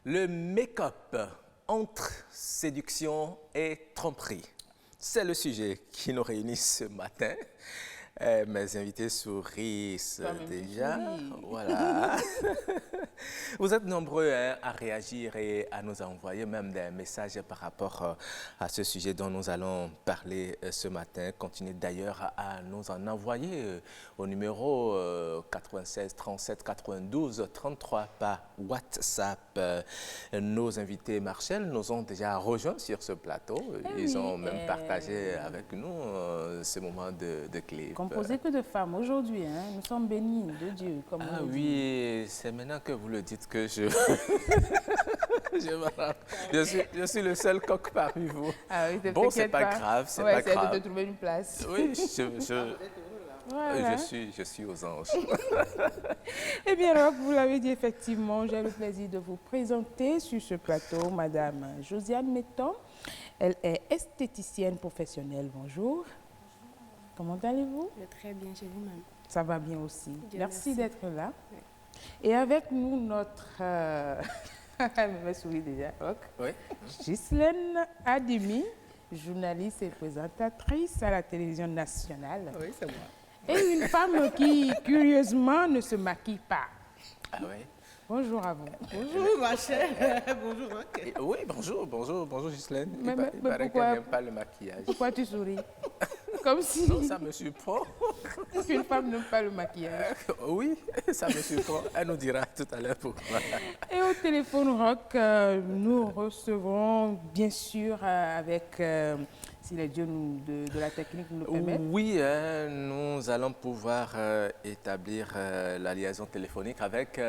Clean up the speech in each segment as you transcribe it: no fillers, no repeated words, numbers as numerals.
Le make-up entre séduction et tromperie. C'est le sujet qui nous réunit ce matin. Mes invités sourissent déjà. Voilà. Vous êtes nombreux à réagir et à nous envoyer même des messages par rapport à ce sujet dont nous allons parler ce matin. Continuez d'ailleurs à nous en envoyer au numéro 96 37 92 33 par WhatsApp. Nos invités Marshall nous ont déjà rejoints sur ce plateau. Ils ont même partagé avec nous ce moment de clip. Composé que de femmes aujourd'hui, hein? Nous sommes bénis de Dieu, comme on le dit. Oui, c'est maintenant que vous le dites que je... je suis le seul coq parmi vous. Ah oui, bon, c'est pas grave, c'est pas grave. de te trouver une place. Oui, Voilà. je suis aux anges. Eh bien, alors, vous l'avez dit effectivement, j'ai le plaisir de vous présenter sur ce plateau Madame Josiane Metton. Elle est esthéticienne professionnelle. Bonjour. Comment allez-vous? Très bien, chez vous-même. Ça va bien aussi. Merci d'être là. Oui. Et avec nous, notre... Elle me sourit déjà. Oui. Ghislaine Adimi, journaliste et présentatrice à la télévision nationale. Oui, c'est moi. Et une femme qui, curieusement, ne se maquille pas. Ah oui. Bonjour à vous. Bonjour ma chère. Bonjour. Oui, bonjour Ghislaine. Mais Il paraît qu'elle n'aime pas le maquillage. Pourquoi tu souris? Comme si Non, ça me surprend. une femme n'aime pas le maquillage. Oui, ça me surprend. Elle nous dira tout à l'heure pourquoi. Et au téléphone rock, nous recevrons bien sûr avec, si les dieux de la technique nous le permettent. Oui, nous allons pouvoir établir la liaison téléphonique avec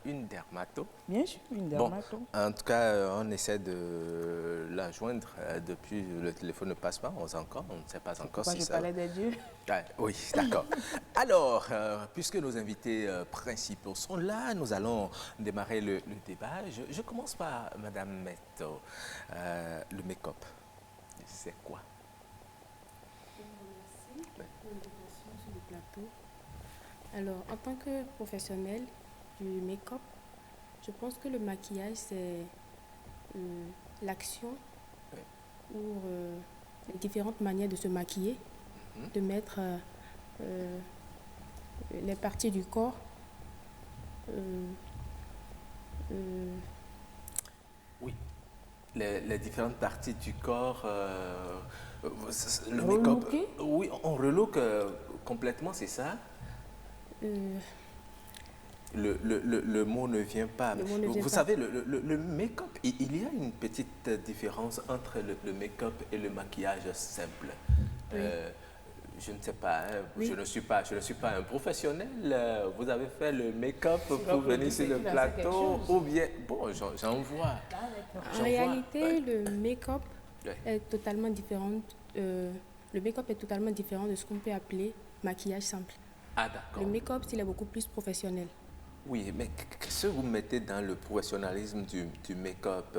une dermato. Bien sûr, une dermato. Bon, en tout cas, on essaie de la joindre depuis le téléphone ne passe pas, on ne sait pas encore si je ça... parlais des dieux. Ah, oui, d'accord. Alors, puisque nos invités principaux sont là, nous allons démarrer le débat. Je commence par Madame Metton. Le make-up, c'est quoi? Merci pour l'invitation sur le plateau. Alors, en tant que professionnelle du make-up, je pense que le maquillage, c'est l'action ou les différentes manières de se maquiller, de mettre les parties du corps. Oui, les différentes parties du corps, le Relooker? make-up. Oui, on relook complètement, c'est ça? Le mot ne vient pas. Vous savez, le make-up, il y a une petite différence entre le make-up et le maquillage simple. Oui. Je ne sais pas, hein, Oui. je ne suis pas un professionnel. Vous avez fait le make-up pour venir sur le plateau ou bien... Bon, j'en vois. En réalité, le make-up Oui. est totalement différent. Le make-up est totalement différent de ce qu'on peut appeler maquillage simple. Ah, d'accord. Le make-up, il est beaucoup plus professionnel. Oui, mais qu'est-ce que vous mettez dans le professionnalisme du make-up?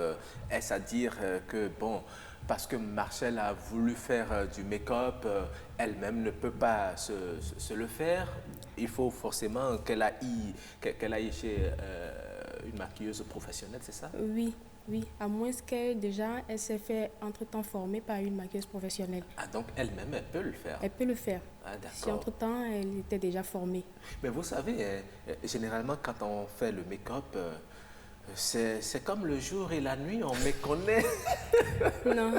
Est-ce à dire que, bon, parce que Marshall a voulu faire du make-up, elle-même ne peut pas se le faire? Il faut forcément qu'elle aille chez une maquilleuse professionnelle, c'est ça? Oui, oui, à moins qu'elle elle s'est fait entre-temps former par une maquilleuse professionnelle. Ah, donc elle-même, elle peut le faire? Elle peut le faire. Ah, Si d'accord. entre-temps, elle était déjà formée. Mais vous savez, généralement, quand on fait le make-up, c'est comme le jour et la nuit, on méconnaît. Non,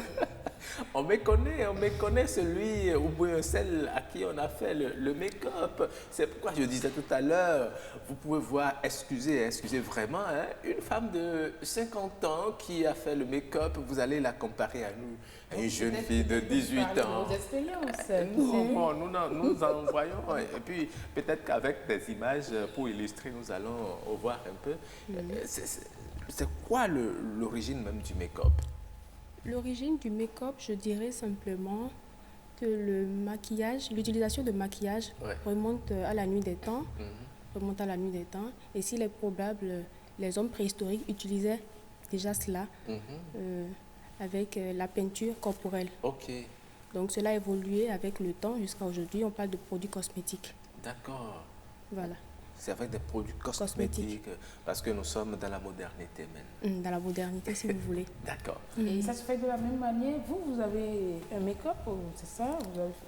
On méconnaît celui ou bien celle à qui on a fait le make-up. C'est pourquoi je disais tout à l'heure, vous pouvez voir, excusez vraiment, hein, une femme de 50 ans qui a fait le make-up, vous allez la comparer à nous, à une jeune fille de 18 ans. Nos expériences. Nous en voyons. Et puis, peut-être qu'avec des images pour illustrer, nous allons voir un peu. C'est quoi l'origine même du make-up? l'origine du make-up, je dirais simplement que le maquillage, l'utilisation de maquillage Ouais. remonte à la nuit des temps. Remonte à la nuit des temps. Et s'il est probable, les hommes préhistoriques utilisaient déjà cela avec la peinture corporelle. Ok, Donc cela a évolué avec le temps jusqu'à aujourd'hui. On parle de produits cosmétiques. d'accord. Voilà. C'est avec des produits cosmétiques, parce que nous sommes dans la modernité maintenant. Dans la modernité, si vous voulez. D'accord. Et ça se fait de la même manière. Vous avez un make-up, c'est ça?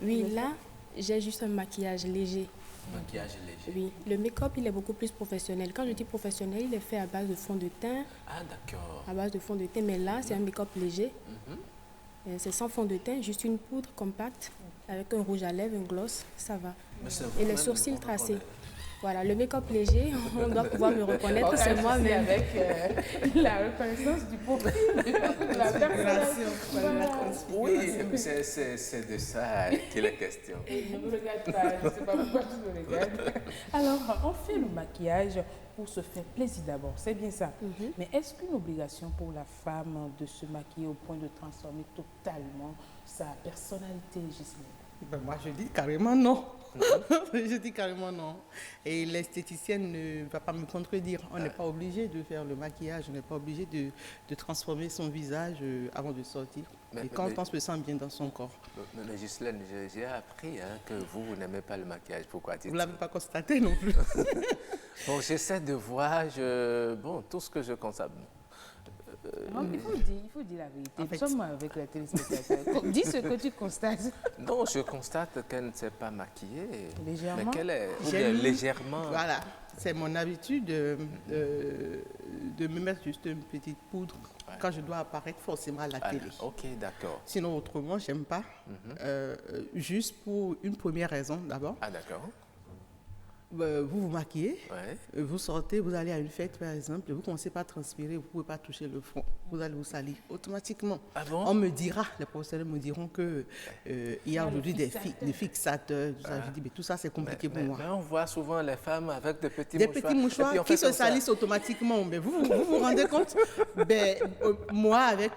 Oui, là, j'ai juste un maquillage léger. Maquillage léger. Oui, le make-up, il est beaucoup plus professionnel. Quand je dis professionnel, il est fait à base de fond de teint. Ah, d'accord. À base de fond de teint, mais là, c'est un make-up léger. C'est sans fond de teint, juste une poudre compacte avec un rouge à lèvres, un gloss, ça va. Et les sourcils tracés. Voilà, le make-up léger, on doit pouvoir me reconnaître, c'est moi-même. Avec la reconnaissance du profil de la personne. Oui, c'est de ça qu'il est question. Ne me regarde pas, je ne sais pas pourquoi tu me regardes. Alors, on fait le maquillage pour se faire plaisir d'abord, c'est bien ça. Mais est-ce qu'une obligation pour la femme de se maquiller au point de transformer totalement sa personnalité, Gisèle? Ben moi, je dis carrément non. Je dis carrément non. Et l'esthéticienne ne va pas me contredire. On n'est pas obligé de faire le maquillage, on n'est pas obligé de transformer son visage avant de sortir. Et quand on se sent bien dans son corps. Mais Ghislaine, j'ai appris que vous n'aimez pas le maquillage. Pourquoi dites-vous? Vous ne l'avez pas constaté non plus. Bon, j'essaie de voir, bon, tout ce que je constate. Non, il faut dire la vérité. En fait, Nous sommes avec la téléspectateur. Dis ce que tu constates. Non, je constate qu'elle ne s'est pas maquillée. Légèrement. Mais qu'elle est ou J'aime- bien légèrement. Voilà, c'est mon habitude de me mettre juste une petite poudre quand je dois apparaître forcément à la Ah, télé. ok, d'accord. Sinon, autrement, j'aime pas. Juste pour une première raison d'abord. Ah, d'accord. Vous vous maquillez, Ouais. vous sortez, vous allez à une fête par exemple, vous commencez pas à transpirer, vous ne pouvez pas toucher le front, vous allez vous salir automatiquement. Ah bon? On me dira, les professionnels me diront que il y a aujourd'hui des fixateurs, tout ça. Je dis, mais tout ça c'est compliqué pour moi. Mais on voit souvent les femmes avec des petits Des mouchoirs. petits et mouchoirs puis on qui fait se comme ça. salissent automatiquement. Mais vous rendez compte? Moi, avec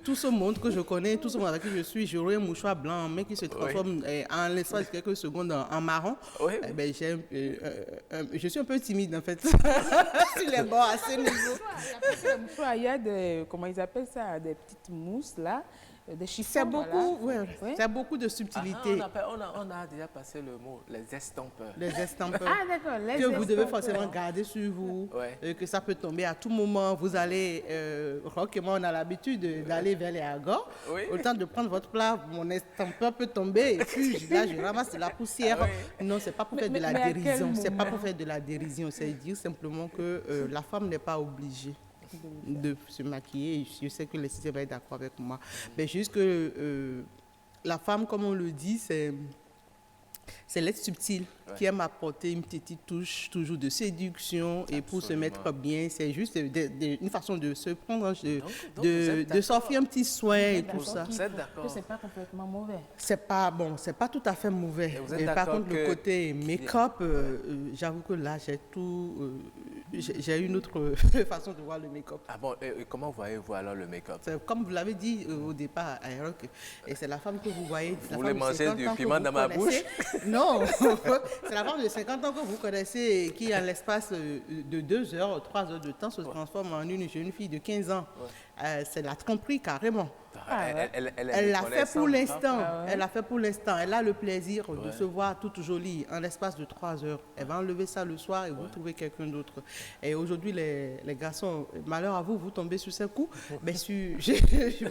tout ce monde que je connais, tout ce monde avec qui je suis, j'aurai un mouchoir blanc, mais qui se transforme en l'espace de quelques secondes en marron. Oui. Je suis un peu timide en fait. Sur les bords à ce niveau. Il y a des, comment ils appellent ça, des petites mousses là, des chiffons. C'est beaucoup, voilà. ouais, c'est beaucoup de subtilité. On a déjà passé le mot, les estampeurs. Les estampeurs. Ah d'accord, les Que vous devez estampeurs. forcément garder sur vous, Ouais. que ça peut tomber à tout moment. Vous allez, Rock et moi, on a l'habitude d'aller vers les agors. Oui. Au temps de prendre votre plat, mon estampeur peut tomber et puis là, je ramasse de la poussière. Ah Non, c'est pas pour faire de la mais à quel dérision. C'est pas moment? pour faire de la dérision. C'est dire simplement que la femme n'est pas obligée de se maquiller. Je sais que les systèmes vont être d'accord avec moi. Mais juste que la femme, comme on le dit, c'est l'être subtil qui aime apporter une petite touche toujours de séduction et pour se Absolument. mettre bien. C'est juste une façon de se prendre, Donc, vous de êtes s'offrir un petit soin et tout D'accord, ça. Vous êtes d'accord? Que c'est pas complètement mauvais. C'est pas bon, c'est pas tout à fait mauvais. Et vous êtes Et par d'accord contre, le que- côté make-up, j'avoue que là, j'ai tout. J'ai une autre façon de voir le make-up. Ah bon, et comment voyez-vous alors le make-up? C'est comme vous l'avez dit au départ, à Aeroc, et c'est la femme que vous voyez. Vous voulez manger du piment dans ma bouche? Non, c'est la femme de 50 ans que vous connaissez et qui, en l'espace de 2 heures, 3 heures de temps, se transforme en une jeune fille de 15 ans. C'est la tromperie carrément. Elle l'a fait pour l'instant. Elle l'a fait pour l'instant. Elle a le plaisir de se voir toute jolie en l'espace de 3 heures. Elle va enlever ça le soir et vous trouvez quelqu'un d'autre. Et aujourd'hui, les garçons, malheur à vous, vous tombez sur ces coups. Mais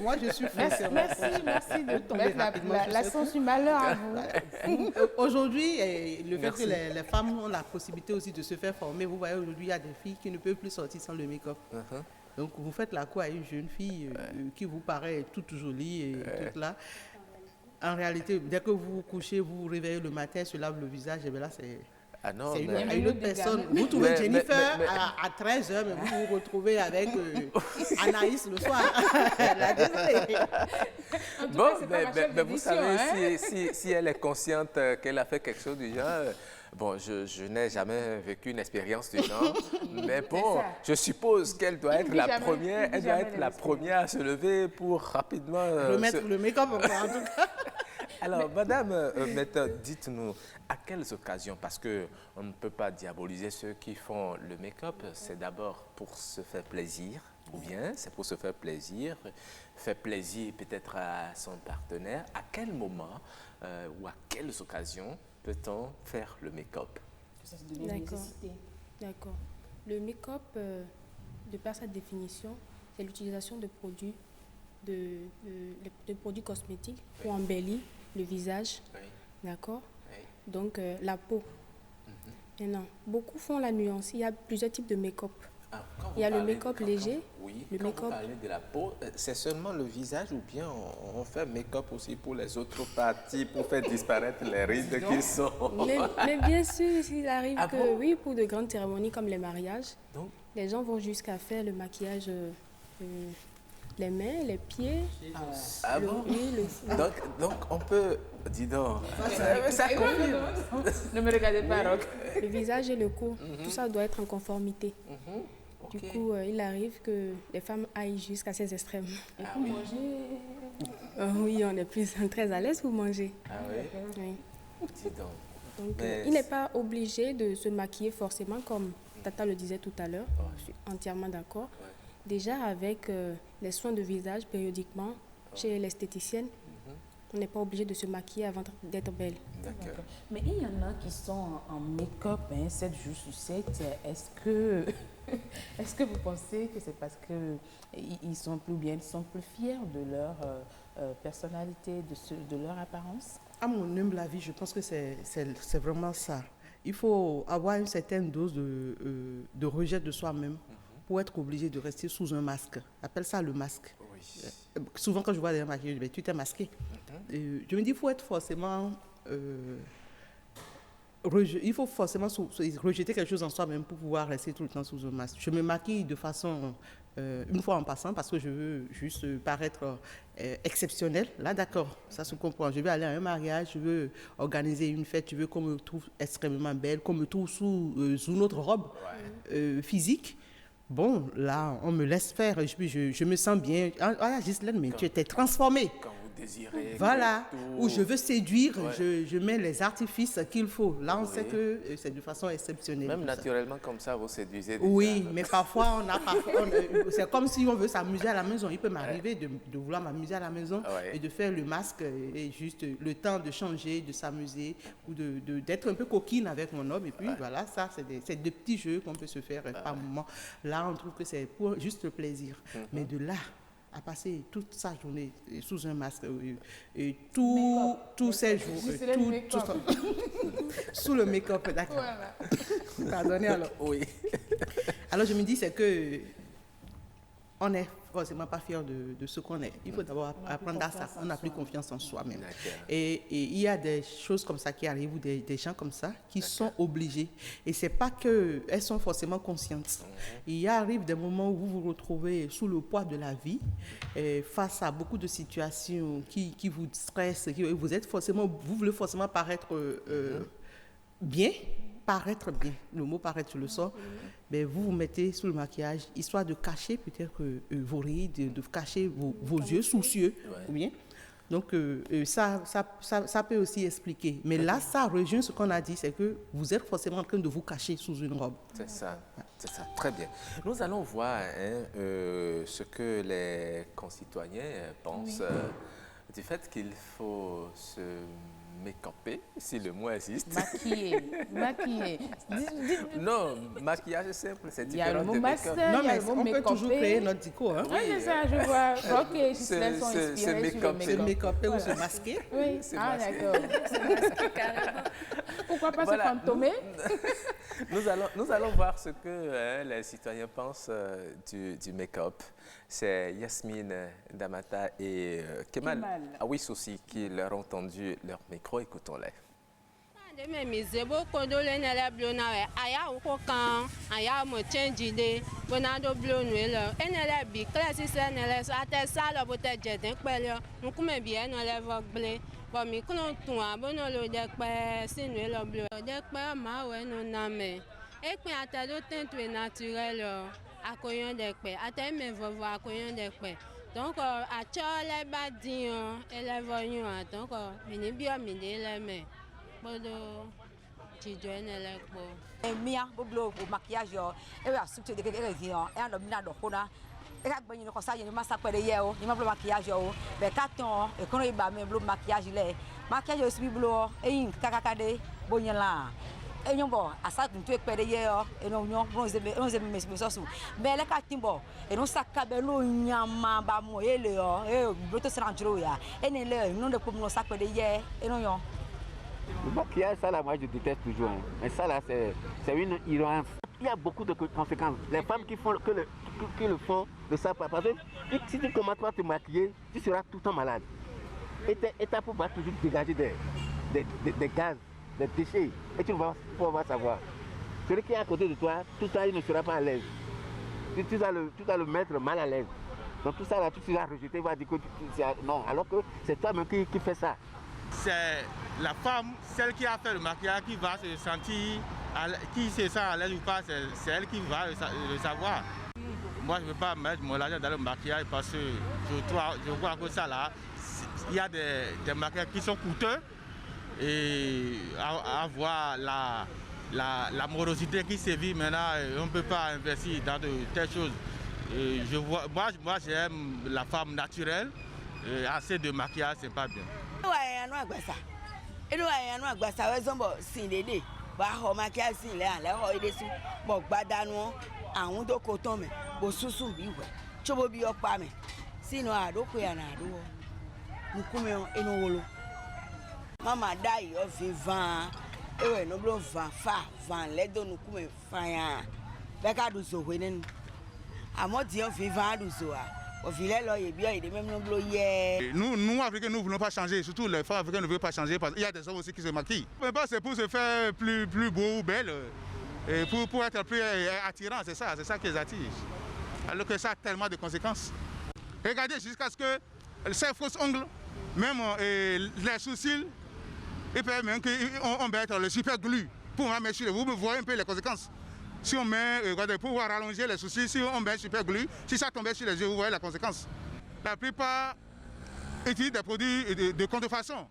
moi, je suis Merci de tomber mettre rapidement sur la ce sens du malheur à vous. Aujourd'hui, le fait Merci. que les femmes ont la possibilité aussi de se faire former, vous voyez aujourd'hui, il y a des filles qui ne peuvent plus sortir sans le make-up. Donc vous faites la cour à une jeune fille qui vous paraît toute jolie et toute là. En réalité, dès que vous vous couchez, vous vous réveillez le matin, se lave le visage, et bien là, c'est Ah non, c'est mais... une autre personne. Vous trouvez Mais- Jennifer mais- à 13h, mais vous vous retrouvez avec Anaïs le soir. La désolée. En tout Bon, cas, c'est pas ma chef mais vous d'édition, savez, hein. si elle est consciente qu'elle a fait quelque chose du genre, bon, je n'ai jamais vécu une expérience du genre, mais bon, ça. je suppose qu'elle doit être dit la jamais- première, il dit elle doit jamais être les la expériences. première à se lever pour rapidement... Remettre le make-up encore, en tout cas. Alors, Madame Méthode, dites-nous, à quelles occasions, parce qu'on ne peut pas diaboliser ceux qui font le make-up, c'est d'abord pour se faire plaisir, ou bien c'est pour se faire plaisir peut-être à son partenaire. À quel moment ou à quelles occasions peut-on faire le make-up? que ça se devienne une nécessité. D'accord. Le make-up, de par sa définition, c'est l'utilisation de produits, de produits cosmétiques pour embellir le visage. Oui. D'accord. Oui. Donc, la peau. Maintenant, beaucoup font la nuance. Il y a plusieurs types de make-up. Il y a le make-up léger. Oui, quand vous parlez de la peau, c'est seulement le visage ou bien on fait make-up aussi pour les autres parties pour faire disparaître les rides qui sont... Mais bien sûr, il arrive que, oui, pour de grandes cérémonies comme les mariages, les gens vont jusqu'à faire le maquillage, les mains, les pieds. Donc on peut... Dis donc, ça ne me regardez pas, Rock. Le visage et le cou, tout ça doit être en conformité. Du coup, il arrive que les femmes aillent jusqu'à ces extrêmes. Et pour manger oui, on est plus très à l'aise pour manger. Ah oui? Dis donc. Donc, il n'est pas obligé de se maquiller forcément, comme Tata le disait tout à l'heure. Je suis entièrement d'accord. Déjà, avec les soins de visage périodiquement, chez l'esthéticienne, on n'est pas obligé de se maquiller avant d'être belle. D'accord. Mais il y en a qui sont en make-up 7 jours sur 7. Est-ce que vous pensez que c'est parce qu'ils sont plus bien, ils sont plus fiers de leur personnalité, de leur apparence? À mon humble avis, je pense que c'est vraiment ça. Il faut avoir une certaine dose de rejet de soi-même pour être obligé de rester sous un masque. Appelle ça le masque. Oui. Souvent, quand je vois des maquillés, je dis, tu t'es masqué. Je me dis, il faut être forcément... il faut forcément rejeter quelque chose en soi-même pour pouvoir rester tout le temps sous un masque. Je me maquille de façon, une fois en passant, parce que je veux juste paraître exceptionnelle. Là, d'accord, ça se comprend. Je veux aller à un mariage, je veux organiser une fête, je veux qu'on me trouve extrêmement belle, qu'on me trouve sous notre robe physique. Bon, là, on me laisse faire, je me sens bien. Ah, Ghislaine, mais tu étais transformée. Quand vous désirez. Voilà, où je veux séduire, je mets les artifices qu'il faut. Là, on sait que c'est de façon exceptionnelle. Même naturellement, comme ça, vous séduisez déjà. Oui, mais parfois, c'est comme si on veut s'amuser à la maison. Il peut m'arriver de vouloir m'amuser à la maison et de faire le masque et juste le temps de changer, de s'amuser ou d'être un peu coquine avec mon homme. Et puis voilà, ça, c'est des petits jeux qu'on peut se faire par moment. Là, on trouve que c'est pour juste le plaisir. Mais de là à passer toute sa journée sous un masque et tous ces jours, sous le make-up, d'accord. Voilà. Pardonnez alors. Oui. Alors je me dis, c'est que on n'est forcément pas fier de ce qu'on est. Il faut d'abord apprendre à ça. On n'a plus confiance en soi-même. Et il y a des choses comme ça qui arrivent, ou des gens comme ça qui sont obligés. Et c'est pas qu'elles sont forcément conscientes. Il arrive des moments où vous vous retrouvez sous le poids de la vie, face à beaucoup de situations qui vous stressent, vous voulez forcément paraître bien. Paraître bien, le mot paraître, je le sors, mais vous vous mettez sous le maquillage, histoire de cacher peut-être vos rides, de cacher vos yeux soucieux, ou bien. Donc ça peut aussi expliquer. Mais là, ça rejoint ce qu'on a dit, c'est que vous êtes forcément en train de vous cacher sous une robe. C'est ça, très bien. Nous allons voir ce que les concitoyens pensent du fait qu'il faut se make-upper, si le mot existe. Maquiller. Non, maquillage simple, c'est différent. Il y a le mot master, non, mais on peut toujours créer notre déco. Hein? Oui, c'est ça, je vois. Ok, Ghislaine sont inspirées sur le make-up. Se make-upper ou se masquer. Oui, d'accord. Pourquoi pas se fantômer? Nous allons voir ce que les citoyens pensent du make-up. C'est Yasmine Damata et Kemal Awis aussi qui leur ont tendu leur micro. Écoutons-les. Donc, à Tchole, Badion, élève, donc, mini bien, mini les Bodo, Tidjouane, les Mia, Boblo, maquillage, et la structure de l'élection, et un homme là, donc, on a. Et quand on a ça, il y a un massacre de hier, il y a un maquillage, mais 4 ans, et quand on a un maquillage, maquillage aussi, et un cacacade, bon, là. et non bon à ça tu es payé et non mais ça mais les catimbo et non ça cabelo nyama ba moyele et bloto sranjro ya et ne non de comme non ça payé et non yo. Le maquillage, ça là, moi je déteste toujours. Hein. Mais ça là, c'est une ignorance. Il y a beaucoup de conséquences. Les femmes qui le font ne savent pas. Parce que si tu commences pas à te maquiller, tu seras tout le temps malade. Et ta peau va toujours dégager des gaz, des déchets. Et tu ne vas pas savoir. Celui qui est à côté de toi, tout ça, il ne sera pas à l'aise. Tu vas le mettre mal à l'aise. Donc tout ça là, tu seras rejeté, il va dire que non. Alors que c'est toi-même qui fais ça. C'est la femme, celle qui a fait le maquillage, qui va se sentir, qui se sent à l'aise ou pas, c'est elle qui va le savoir. Moi, je ne veux pas mettre mon argent dans le maquillage parce que je vois que ça là, il y a des maquillages qui sont coûteux et avoir la morosité qui sévit maintenant, on ne peut pas investir dans de telles choses. Et moi j'aime la femme naturelle, assez de maquillage, c'est pas bien. Et nous avons un exemple de bah maquillage si là on est dessus bon badano en do coton mais bo susu bi we chobo bi opa me sino ado ko ya na do mukume eno wolo mama dai o vivant e we no blo van le do nukume fanya be ka do so we nen amodi o vivant do so a. Nous, Africains, nous ne voulons pas changer. Surtout les femmes africaines ne veulent pas changer parce qu'il y a des hommes aussi qui se maquillent. C'est pour se faire plus beau ou belle, et pour être plus attirant, c'est ça qui les attire. Alors que ça a tellement de conséquences. Regardez jusqu'à ce que ces fausses ongles, même les sourcils, et puis même qu'on met le super glue pour mettre sur. Vous voyez un peu les conséquences. Si on met, regardez, pour pouvoir rallonger les sourcils, si on met super glue, si ça tombait sur les yeux, vous voyez la conséquence. La plupart utilisent des produits de contrefaçon.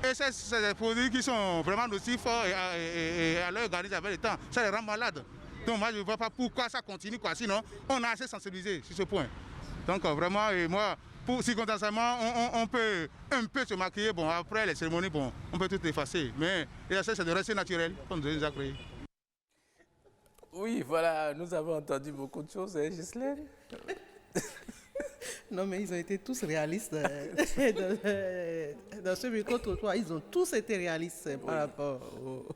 Et c'est des produits qui sont vraiment nocifs et à leur organisme avec le temps. Ça les rend malades. Donc moi, je ne vois pas pourquoi ça continue, quoi. Sinon, on a assez sensibilisé sur ce point. Donc vraiment, et moi, circonstanciellement, on peut un peu se maquiller. Bon, après les cérémonies, bon, on peut tout effacer. Mais l'essentiel, c'est de rester naturel, comme Dieu nous a créé. Oui, voilà, nous avons entendu beaucoup de choses, hein, Ghislaine? Non, mais ils ont été tous réalistes dans ce micro-trottoir. Ils ont tous été réalistes par rapport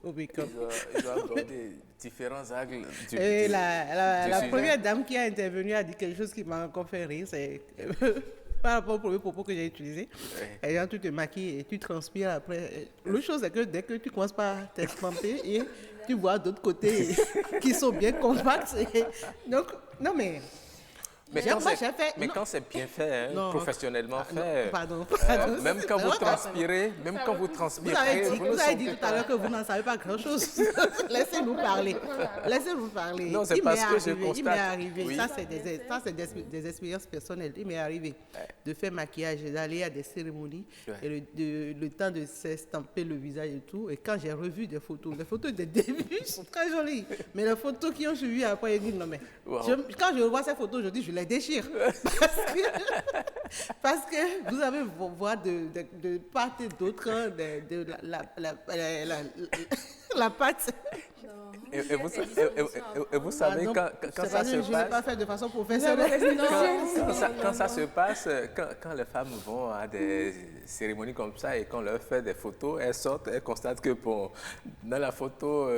au make-up. Ils ont abordé différents angles Et la première dame qui a intervenu a dit quelque chose qui m'a encore fait rire. C'est par rapport au premier propos que j'ai utilisé. Et tu te maquilles et tu transpires après. L'autre chose, c'est que dès que tu commences par t'extremper et tu vois d'autres côtés qui sont bien compacts. Donc, non mais... Mais quand c'est bien fait, hein, professionnellement fait, pardon. Même quand vous transpirez, vous avez dit tout à l'heure que vous n'en savez pas grand-chose. Laissez-nous parler. Non, c'est parce que je constate. Il m'est arrivé, oui. Ça c'est des expériences personnelles. Il m'est arrivé de faire maquillage, d'aller à des cérémonies, et le temps de s'estamper le visage et tout. Et quand j'ai revu des photos des débuts sont très jolies. Mais les photos qui ont suivi après, j'ai dit non mais, quand je vois ces photos, je dis je les déchire. Parce que vous avez vos voix de part et d'autre, de la pâte. Et vous savez, quand ça se passe... Je ne l'ai pas fait de façon professionnelle. Quand ça se passe, quand les femmes vont à des cérémonies comme ça et qu'on leur fait des photos, elles sortent, elles constatent que bon, dans la photo,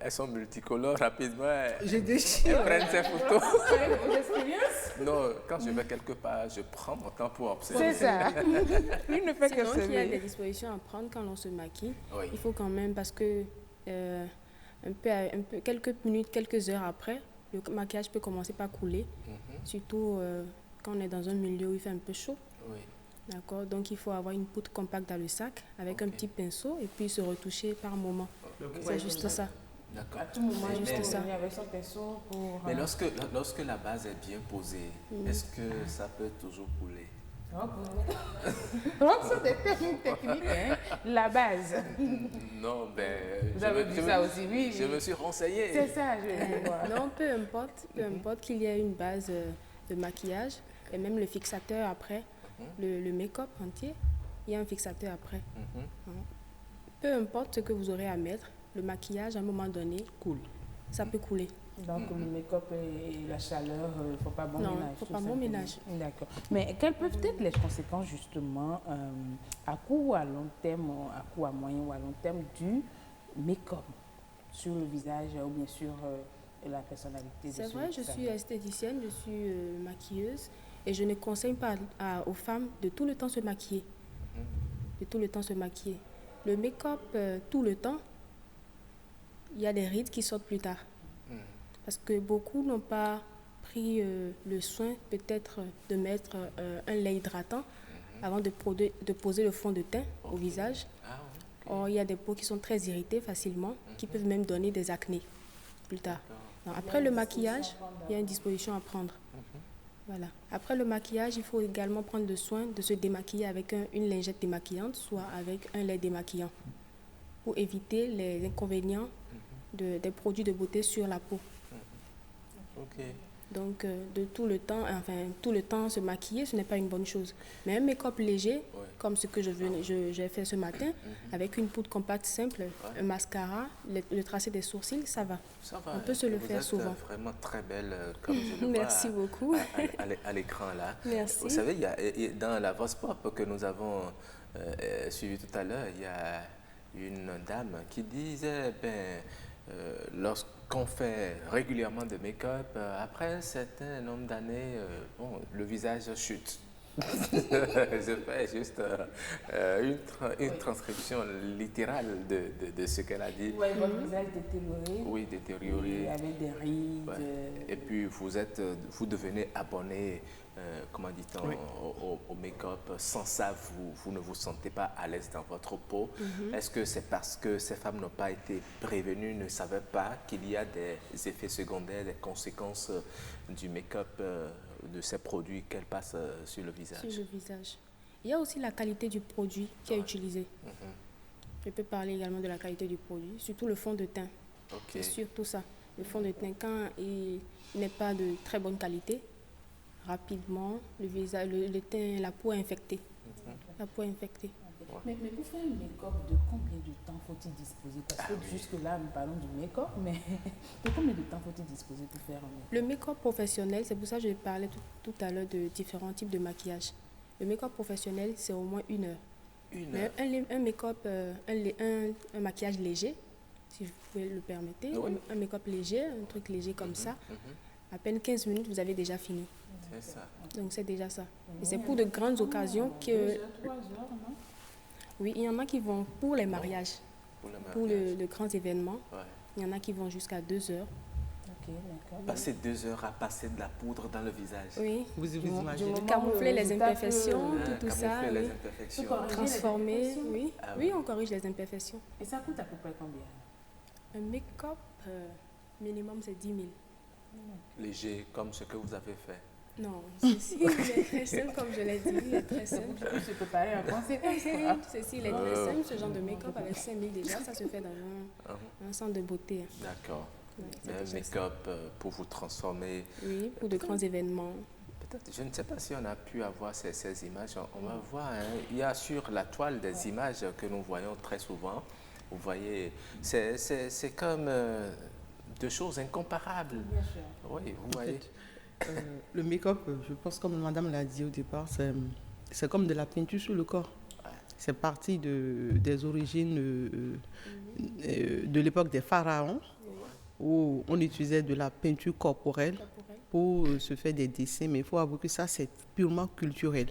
elles sont multicolores rapidement. Je déchire. Elles prennent ces photos. Vos expériences? Non, quand je vais quelque part, je prends mon temps pour observer. C'est ça. Lui ne fait que donc, il y a des se dispositions à prendre quand on se maquille. Oui. Il faut quand même, parce que un peu, quelques minutes, quelques heures après, le maquillage peut commencer par couler. Surtout quand on est dans un milieu où il fait un peu chaud. Oui. D'accord, donc il faut avoir une poudre compacte dans le sac avec un petit pinceau et puis se retoucher par moment. C'est juste ça. D'accord. À tout moment, juste ça. Avec son pinceau pour... Mais lorsque la base est bien posée, est-ce que ça peut toujours couler? Donc, c'est des termes techniques, hein? La base. Non, ben... Vous avez vu ça aussi, oui. Je me suis renseigné. C'est ça, je vois. Non, peu importe qu'il y ait une base de maquillage et même le fixateur après, le make-up entier, il y a un fixateur après. Peu importe ce que vous aurez à mettre, le maquillage, à un moment donné, Cool. ça peut couler. Donc, le make-up et la chaleur, il ne faut pas bon ménage. Non, il ne faut pas bon ménage. D'accord. Mais quelles peuvent être les conséquences, justement, à court ou à long terme, à court, à moyen ou à long terme, du make-up sur le visage ou bien sûr la personnalité de C'est ce vrai, je visage? suis esthéticienne, je suis maquilleuse et je ne conseille pas aux femmes de tout le temps se maquiller. De tout le temps se maquiller. Le make-up, tout le temps, il y a des rides qui sortent plus tard. Parce que beaucoup n'ont pas pris le soin peut-être de mettre un lait hydratant avant de poser le fond de teint au visage. Or, il y a des peaux qui sont très irritées facilement, qui peuvent même donner des acnés plus tard. Donc, après le maquillage, il y a une disposition à prendre. Voilà. Après le maquillage, il faut également prendre le soin de se démaquiller avec une lingette démaquillante, soit avec un lait démaquillant, pour éviter les inconvénients des produits de beauté sur la peau. Donc, de tout le temps se maquiller, ce n'est pas une bonne chose. Mais un make-up léger, comme ce que j'ai fait ce matin, avec une poudre compacte simple, un mascara, le tracé des sourcils, ça va. On peut se le faire souvent. Vous êtes vraiment très belle, comme je le Merci vois beaucoup. à l'écran là. Merci. Vous savez, dans la Voix Pop que nous avons suivie tout à l'heure, il y a une dame qui disait, lorsqu'on fait régulièrement de make-up, après un certain nombre d'années, le visage chute. Je fais juste une transcription littérale de ce qu'elle a dit. Oui, votre visage détérioré. Oui, détérioré. Avec des rides. Et puis vous devenez abonné, comment dit-on, au make-up. Sans ça, vous ne vous sentez pas à l'aise dans votre peau. Est-ce que c'est parce que ces femmes n'ont pas été prévenues, ne savaient pas qu'il y a des effets secondaires, des conséquences du make-up, de ces produits qu'elles passent sur le visage? Sur le visage. Il y a aussi la qualité du produit qui est utilisé. Je peux parler également de la qualité du produit, surtout le fond de teint. C'est surtout ça. Le fond de teint, quand il n'est pas de très bonne qualité, rapidement, le visage, le teint, la peau est infectée. La peau est infectée. Mais pour faire un make-up, de combien de temps faut-il disposer? Parce que jusque-là, nous parlons du make-up, mais de combien de temps faut-il disposer pour faire un make-up? Le make-up professionnel, c'est pour ça que je parlais tout à l'heure de différents types de maquillage. Le make-up professionnel, c'est au moins 1 heure. Mais un make-up, un maquillage léger, si vous pouvez le permettre, un make-up léger, un truc léger comme ça, à peine 15 minutes, vous avez déjà fini. C'est ça. Donc c'est déjà ça. Et c'est pour de grandes occasions que... 3 heures, non? Oui, il y en a qui vont pour les mariages, pour les grands événements. Il y en a qui vont jusqu'à 2 heures. Passer 2 heures à passer de la poudre dans le visage. Oui. Vous imaginez? Camoufler les imperfections, tout ça. Les Oui. imperfections. Transformer, oui. Oui, on corrige les imperfections. Et ça coûte à peu près combien? Un make-up, minimum, c'est 10 000. Léger, comme ce que vous avez fait. Non, ceci il est très simple, comme je l'ai dit, il est très simple. Je peux se préparer en conséquence. Ceci, il est très simple, ce genre de make-up avec 5 000 déjà, ça se fait dans un centre de beauté. D'accord. Ouais, Mais un make-up pour vous transformer. Oui, pour de grands événements. Peut-être, je ne sais pas si on a pu avoir ces images. On va voir, hein. Il y a sur la toile des images que nous voyons très souvent. Vous voyez, c'est comme deux choses incomparables. Bien sûr. Oui, vous voyez. Le make-up, je pense, comme madame l'a dit au départ, c'est comme de la peinture sur le corps. C'est parti des origines de l'époque des pharaons, où on utilisait de la peinture corporelle pour se faire des dessins, mais il faut avouer que ça, c'est purement culturel.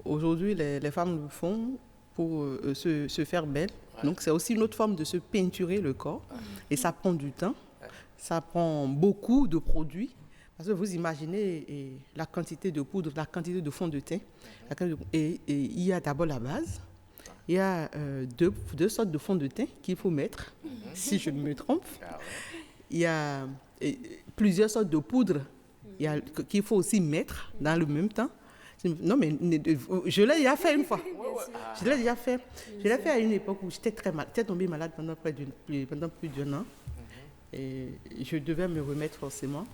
Aujourd'hui, les femmes le font pour se faire belles. Donc, c'est aussi une autre forme de se peinturer le corps. Et ça prend du temps, ça prend beaucoup de produits. Parce que vous imaginez la quantité de poudre, la quantité de fond de teint. Et il y a d'abord la base. Il y a deux sortes de fond de teint qu'il faut mettre, si je ne me trompe. Il y a plusieurs sortes de poudre qu'il faut aussi mettre dans le même temps. Non, mais je l'ai déjà fait une fois. Je l'ai déjà fait. Je l'ai fait à une époque où j'étais très malade. J'étais tombée malade pendant plus d'1 an. Et je devais me remettre forcément.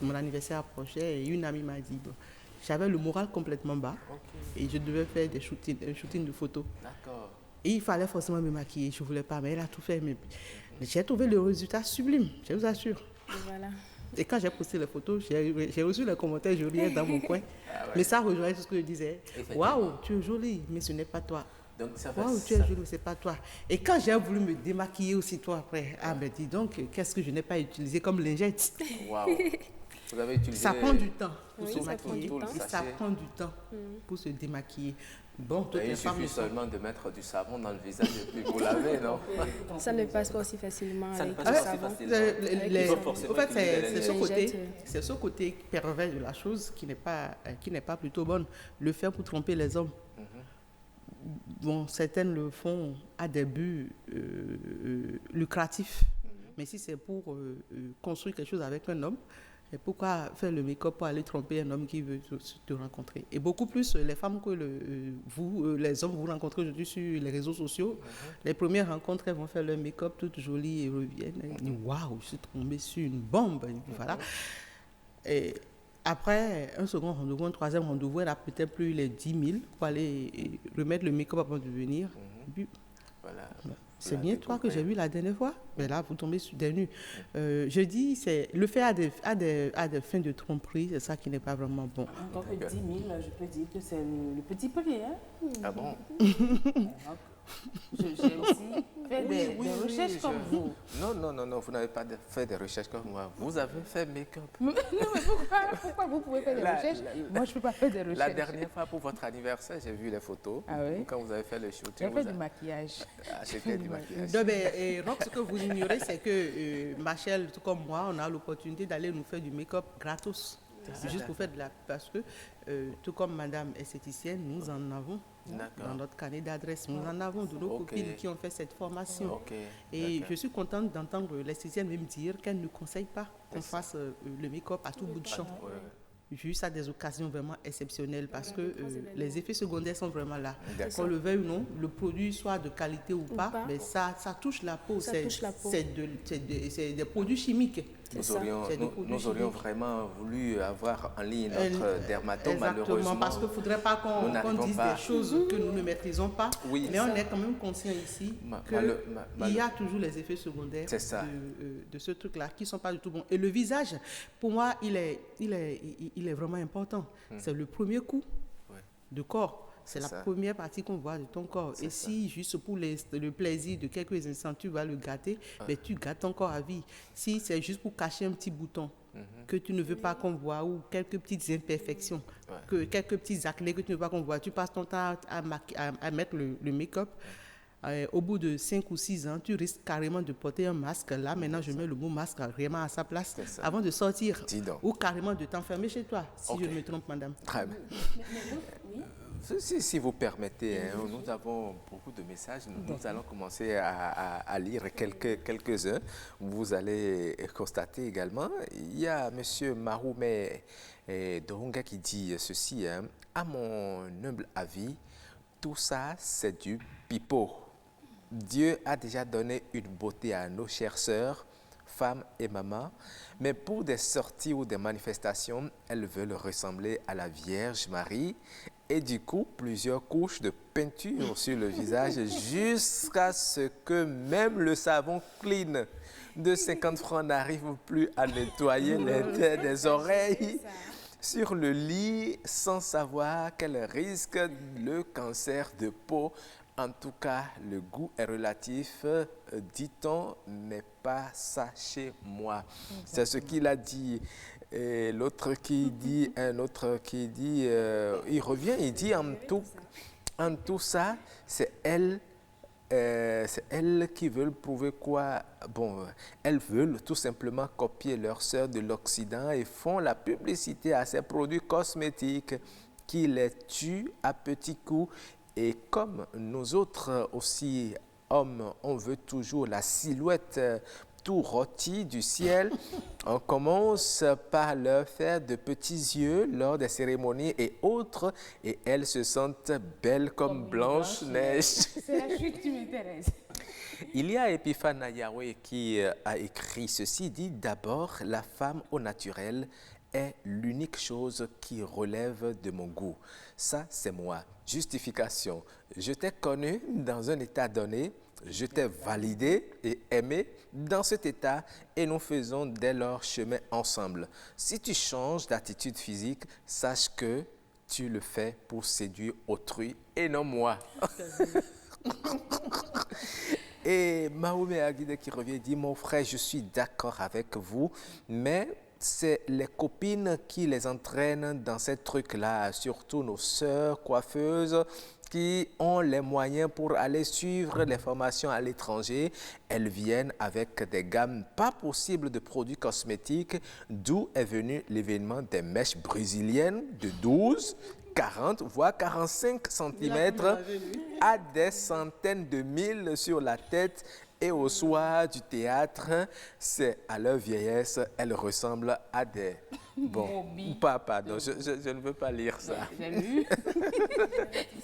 Mon anniversaire approchait et une amie m'a dit, j'avais le moral complètement bas et je devais faire des shootings de photos. D'accord. Et il fallait forcément me maquiller. Je ne voulais pas, mais elle a tout fait. Mais j'ai trouvé le résultat sublime, je vous assure. Et voilà. Et quand j'ai posté les photos, j'ai reçu les commentaires, je riais dans mon coin. Ah ouais. Mais ça rejoignait tout ce que je disais. Waouh, tu es jolie, mais ce n'est pas toi. Waouh, tu es jolie, mais ce n'est pas toi. Et quand j'ai voulu me démaquiller aussitôt après, ah ben dis donc, qu'est-ce que je n'ai pas utilisé comme lingette. Waouh. Vous avez utilisé... Ça prend du temps pour oui, se maquiller. Ça prend du temps pour se démaquiller. Bon, il suffit seulement de mettre du savon dans le visage et puis vous lavez, non? Ça ne passe pas aussi facilement avec du savon. En fait, c'est ce côté pervers de la chose qui n'est pas plutôt bonne. Le faire pour tromper les hommes. Bon, certaines le font à des buts lucratifs. Mais si c'est pour construire quelque chose avec un homme, et pourquoi faire le make-up pour aller tromper un homme qui veut te rencontrer? Et beaucoup plus, les femmes que les hommes vous rencontrez aujourd'hui sur les réseaux sociaux, les premières rencontres, elles vont faire leur make-up toutes jolies et reviennent. Elles disent, waouh, je suis tombée sur une bombe. Et puis, voilà. Et après, un second rendez-vous, un troisième rendez-vous, elle a peut-être plus les 10 000 pour aller remettre le make-up avant de venir. Et puis, voilà. C'est bien toi que j'ai vu la dernière fois, mais là, vous tombez sur des nus. Je dis, c'est le fait à des fins de tromperie, c'est ça qui n'est pas vraiment bon. Encore que 10 000, je peux dire que c'est le petit prix. Hein? Ah bon? J'ai aussi fait des recherches comme vous. Non, vous n'avez pas fait des recherches comme moi. Vous avez fait make-up. Non, mais pourquoi vous pouvez faire des recherches? Moi, je ne peux pas faire des recherches. La dernière fois, pour votre anniversaire, j'ai vu les photos. Ah oui? Quand vous avez fait le shooting. J'ai fait du maquillage. Ah, j'ai fait du maquillage. Non, mais Rox, ce que vous ignorez, c'est que Machel, tout comme moi, on a l'opportunité d'aller nous faire du make-up gratos. C'est juste pour faire de la... Parce que, tout comme madame esthéticienne, nous en avons dans notre carnet d'adresse. Nous en avons de nos copines qui ont fait cette formation. Et je suis contente d'entendre l'esthéticienne me dire qu'elle ne conseille pas qu'on fasse le make-up à tout bout de champ. Juste à des occasions vraiment exceptionnelles parce que les effets secondaires sont vraiment là. Qu'on le veuille ou non, le produit soit de qualité ou pas, mais ça touche la peau. C'est des produits chimiques. Nous aurions vraiment voulu avoir en ligne notre dermatome, malheureusement. Parce qu'il ne faudrait pas qu'on dise des choses que nous ne maîtrisons pas. Oui, mais on est quand même conscient ici qu'il y a toujours les effets secondaires de ce truc-là qui ne sont pas du tout bons. Et le visage, pour moi, il est vraiment important. C'est le premier coup de corps. C'est la première partie qu'on voit de ton corps. Et si, juste pour le plaisir de quelques instants, tu vas le gâter, mais tu gâtes ton corps à vie. Si c'est juste pour cacher un petit bouton que tu ne veux pas qu'on voit, ou quelques petites imperfections, quelques petits acnés que tu ne veux pas qu'on voit, tu passes ton temps à mettre le make-up. Au bout de 5 ou 6 ans, tu risques carrément de porter un masque. Là, maintenant, je mets le mot masque vraiment à sa place avant de sortir. Ou carrément de t'enfermer chez toi, si je me trompe, madame. Très bien. Si vous permettez, nous avons beaucoup de messages. Nous allons commencer à lire quelques-uns. Vous allez constater également. Il y a M. Maroumé Doronga qui dit ceci. À mon humble avis, tout ça, c'est du pipeau. Dieu a déjà donné une beauté à nos chères sœurs, femmes et mamans, mais pour des sorties ou des manifestations, elles veulent ressembler à la Vierge Marie et du coup, plusieurs couches de peinture sur le visage jusqu'à ce que même le savon clean de 50 francs n'arrive plus à nettoyer les têtes des oreilles sur le lit sans savoir qu'elle risque le cancer de peau. En tout cas, le goût est relatif, dit-on, mais pas ça chez moi. C'est ce qu'il a dit. Et l'autre qui dit, un autre qui dit, il revient, il dit en tout ça, c'est elle qui veulent prouver quoi? Bon, elles veulent tout simplement copier leurs sœurs de l'Occident et font la publicité à ces produits cosmétiques qui les tuent à petits coups. Et comme nous autres aussi, hommes, on veut toujours la silhouette tout rôtie du ciel, on commence par leur faire de petits yeux lors des cérémonies et autres, et elles se sentent belles comme Blanche-Neige. C'est la chute qui m'intéresse. Il y a Epiphane Yahweh qui a écrit ceci, dit d'abord, la femme au naturel est l'unique chose qui relève de mon goût. Ça, c'est moi. Justification. Je t'ai connu dans un état donné, je t'ai validé et aimé dans cet état et nous faisons dès lors chemin ensemble. Si tu changes d'attitude physique, sache que tu le fais pour séduire autrui et non moi. Et Mahomet Aguide qui revient dit, mon frère, je suis d'accord avec vous, mais c'est les copines qui les entraînent dans ces trucs-là, surtout nos sœurs coiffeuses qui ont les moyens pour aller suivre les formations à l'étranger. Elles viennent avec des gammes pas possibles de produits cosmétiques, d'où est venu l'événement des mèches brésiliennes de 12, 40, voire 45 cm à des centaines de mille sur la tête. Et au soir du théâtre, c'est à leur vieillesse, elles ressemblent à des... Bon, pardon, je ne veux pas lire ça. J'ai lu.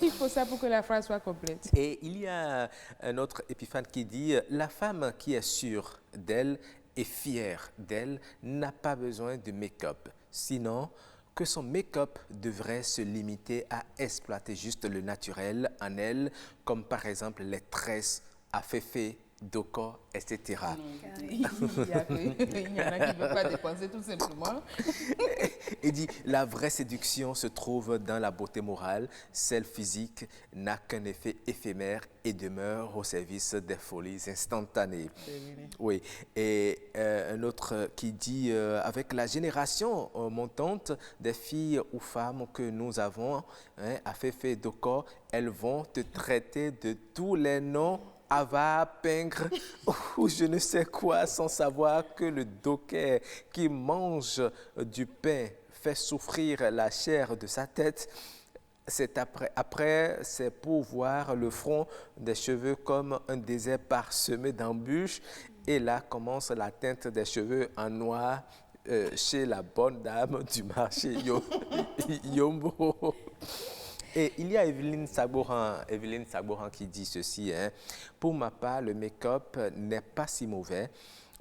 Il faut ça pour que la phrase soit complète. Et il y a un autre épiphane qui dit « La femme qui est sûre d'elle et fière d'elle n'a pas besoin de make-up. Sinon, que son make-up devrait se limiter à exploiter juste le naturel en elle, comme par exemple les tresses à féfé, Doko, etc. Il y en a qui ne veulent pas dépenser tout simplement. Il dit, la vraie séduction se trouve dans la beauté morale. Celle physique n'a qu'un effet éphémère et demeure au service des folies instantanées. Oui, et un autre qui dit, avec la génération montante des filles ou femmes que nous avons, à Féfé Doko, elles vont te traiter de tous les noms Ava, pingre ou je ne sais quoi, sans savoir que le docker qui mange du pain fait souffrir la chair de sa tête. C'est après c'est pour voir le front des cheveux comme un désert parsemé d'embûches. Et là commence la teinte des cheveux en noir chez la bonne dame du marché Yombo. Et il y a Evelyne Sagboran qui dit ceci, pour ma part, le make-up n'est pas si mauvais,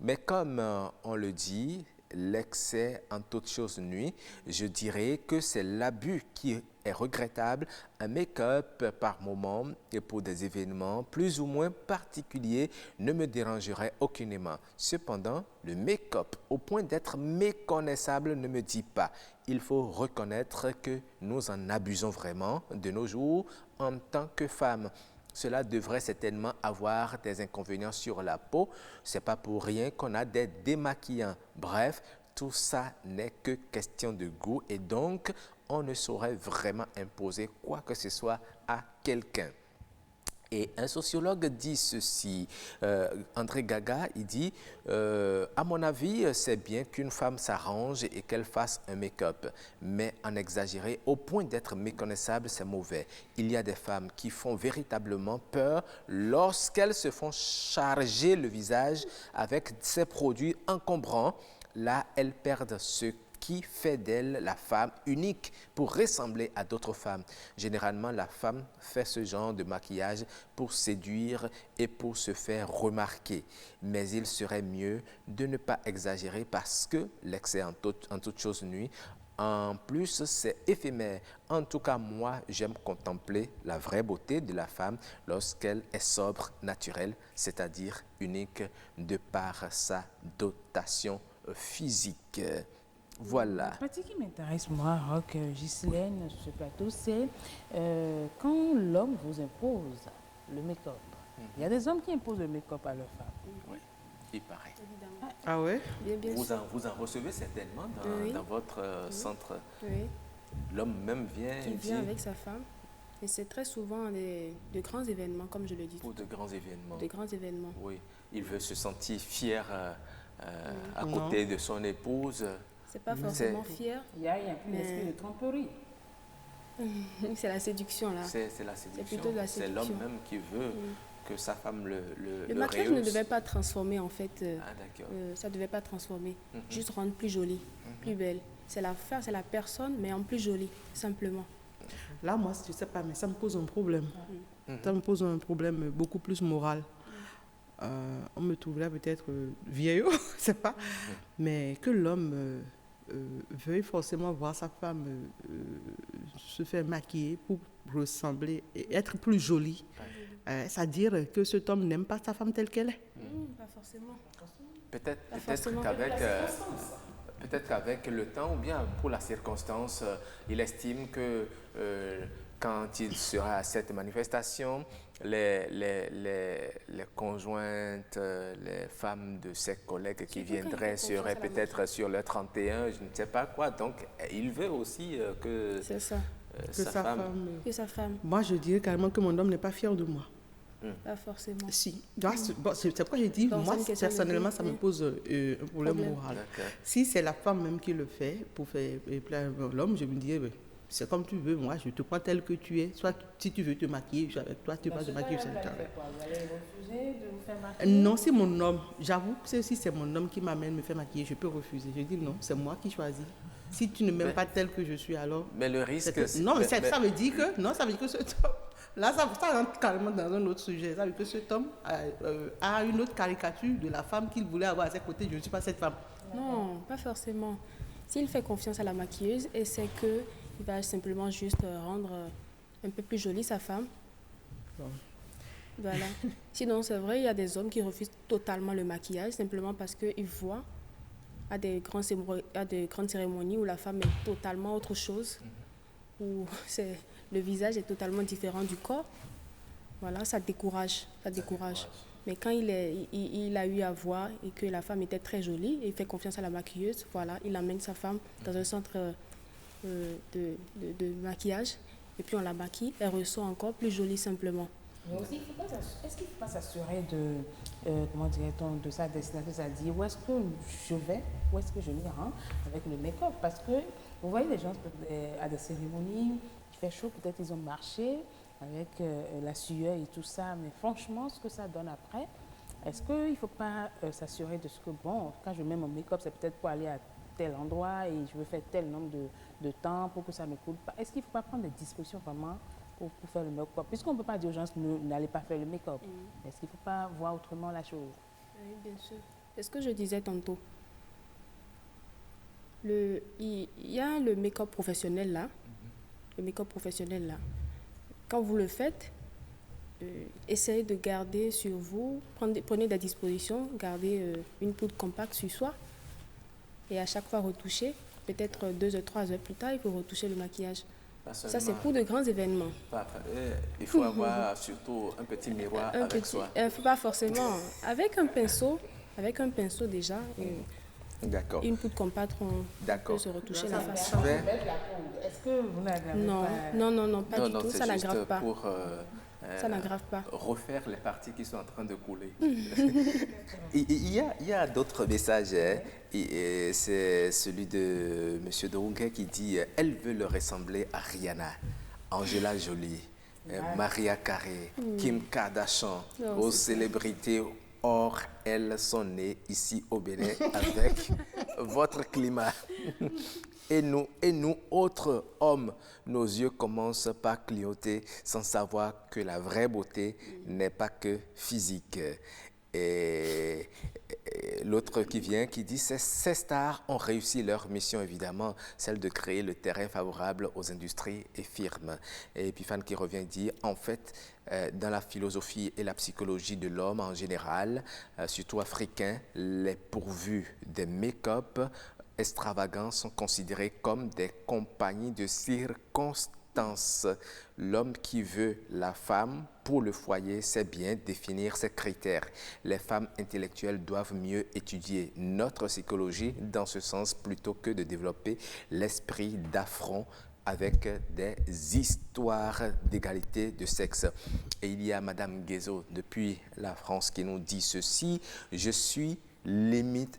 mais comme on le dit, l'excès en toute chose nuit, je dirais que c'est l'abus qui est regrettable. Un make-up par moment et pour des événements plus ou moins particuliers ne me dérangerait aucunement. Cependant, le make-up au point d'être méconnaissable ne me dit pas. Il faut reconnaître que nous en abusons vraiment de nos jours en tant que femmes. Cela devrait certainement avoir des inconvénients sur la peau. Ce n'est pas pour rien qu'on a des démaquillants. Bref, tout ça n'est que question de goût et donc on ne saurait vraiment imposer quoi que ce soit à quelqu'un. Et un sociologue dit ceci, André Gaga, il dit à mon avis, c'est bien qu'une femme s'arrange et qu'elle fasse un make-up, mais en exagérer au point d'être méconnaissable, c'est mauvais. Il y a des femmes qui font véritablement peur lorsqu'elles se font charger le visage avec ces produits encombrants. Là, elles perdent ce qui fait d'elle la femme unique pour ressembler à d'autres femmes. Généralement, la femme fait ce genre de maquillage pour séduire et pour se faire remarquer. Mais il serait mieux de ne pas exagérer parce que l'excès en toute chose nuit. En plus, c'est éphémère. En tout cas, moi, j'aime contempler la vraie beauté de la femme lorsqu'elle est sobre, naturelle, c'est-à-dire unique de par sa dotation physique. Voilà. La partie qui m'intéresse, moi, Rock, Ghislaine, sur ce plateau, c'est quand l'homme vous impose le make-up. Il y a des hommes qui imposent le make-up à leurs femmes. Oui, il paraît. Évidemment. Ah ouais? Bien Vous sûr. en recevez certainement dans votre centre. Oui. L'homme même vient. Il vient avec sa femme. Et c'est très souvent de grands événements, comme je le dis. Pour de grands événements. De grands événements. Oui, il veut se sentir fier à côté de son épouse. C'est pas forcément fier. Il y a un esprit de tromperie. C'est la séduction, là. C'est la séduction. C'est plutôt de la C'est séduction. l'homme même qui veut que sa femme le maquillage rehausse. ne devait pas transformer, en fait. Ah, d'accord. Ça ne devait pas transformer. Juste rendre plus jolie, plus belle. C'est la femme, c'est la personne, mais en plus jolie, simplement. Là, moi, je ne sais pas, mais ça me pose un problème. Ça me pose un problème beaucoup plus moral. On me trouve là peut-être vieillot, je ne sais pas. Mais que l'homme veuille forcément voir sa femme se faire maquiller pour ressembler et être plus jolie. C'est-à-dire que cet homme n'aime pas sa femme telle qu'elle est. Pas forcément. Peut-être qu'avec le temps ou bien pour la circonstance, il estime que quand il sera à cette manifestation, les conjointes, les femmes de ses collègues qui viendraient seraient peut-être sur le 31, je ne sais pas quoi. Donc, il veut aussi que sa femme... Moi, je dirais carrément que mon homme n'est pas fier de moi. Pas forcément. Si. C'est pourquoi j'ai dit, moi, personnellement, ça me pose un problème moral. Si c'est la femme même qui le fait pour faire plaire à l'homme, je me dis, c'est comme tu veux, moi, je te prends tel que tu es. Soit si tu veux te maquiller, toi, tu vas te maquiller. Vous allez refuser de vous faire maquiller? Non, c'est mon homme. J'avoue que si c'est mon homme qui m'amène me faire maquiller, je peux refuser. Je dis non, c'est moi qui choisis. Si tu ne m'aimes pas tel que je suis, alors... Mais le risque... Non, mais ça veut dire que... Non, ça veut dire que cet homme... Là, ça rentre carrément dans un autre sujet. Ça veut dire que cet homme a une autre caricature de la femme qu'il voulait avoir à ses côtés. Je ne suis pas cette femme. Non, pas forcément. S'il fait confiance à la maquilleuse et c'est qu'il va simplement juste rendre un peu plus jolie sa femme. Bon. Voilà. Sinon, c'est vrai, il y a des hommes qui refusent totalement le maquillage simplement parce qu'ils voient à des grandes cérémonies où la femme est totalement autre chose, où le visage est totalement différent du corps. Voilà, ça décourage. Mais quand il a eu à voir et que la femme était très jolie et il fait confiance à la maquilleuse, voilà, il amène sa femme dans un centre de maquillage et puis on la maquille, elle ressort encore plus jolie simplement. Mais aussi, est-ce qu'il ne faut pas s'assurer comment dirait-on, de sa destination, c'est-à-dire où est-ce que je vais, où est-ce que je m'y rends avec le make-up? Parce que vous voyez les gens à des cérémonies, il fait chaud, peut-être ils ont marché avec la sueur et tout ça, mais franchement, ce que ça donne après, est-ce qu'il ne faut pas s'assurer de ce que, bon, quand je mets mon make-up, c'est peut-être pour aller à tel endroit et je veux faire tel nombre de temps pour que ça ne coule pas. Est-ce qu'il ne faut pas prendre des dispositions vraiment pour faire le make-up? Puisqu'on ne peut pas dire aux gens n'allez pas faire le make-up. Est-ce qu'il ne faut pas voir autrement la chose? Oui, bien sûr. C'est ce que je disais tantôt. Il y a le make-up professionnel là. Le make-up professionnel là. Quand vous le faites, essayez de garder sur vous, prenez des dispositions, gardez une poudre compacte sur soi et à chaque fois retoucher. Peut-être 2 ou 3 heures plus tard, il faut retoucher le maquillage. Ça, c'est pour de grands événements. Il faut avoir surtout un petit miroir avec soi. Pas forcément. Avec un pinceau déjà. D'accord. Une poudre compacte, on peut se retoucher la face. Est-ce que vous n'aggravez pas? Non, pas du tout. Ça n'aggrave pas. Ça n'aggrave pas. Refaire les parties qui sont en train de couler. Il y a d'autres messages. C'est celui de M. Dounguet qui dit « Elle veut le ressembler à Rihanna, Angela Jolie, Maria Carey, Kim Kardashian, aux célébrités. Or, elles sont nées ici au Bénin avec votre climat. Et nous, autres hommes, nos yeux commencent par clignoter sans savoir que la vraie beauté n'est pas que physique. » Et l'autre qui vient, qui dit « Ces stars ont réussi leur mission, évidemment, celle de créer le terrain favorable aux industries et firmes. » Et Epiphane qui revient dit « En fait, dans la philosophie et la psychologie de l'homme en général, surtout africain, les pourvus des make-up extravagants sont considérés comme des compagnies de circonstances. L'homme qui veut la femme pour le foyer sait bien définir ses critères. Les femmes intellectuelles doivent mieux étudier notre psychologie dans ce sens plutôt que de développer l'esprit d'affront avec des histoires d'égalité de sexe. » Et il y a Madame Guézo depuis la France qui nous dit ceci: « Je suis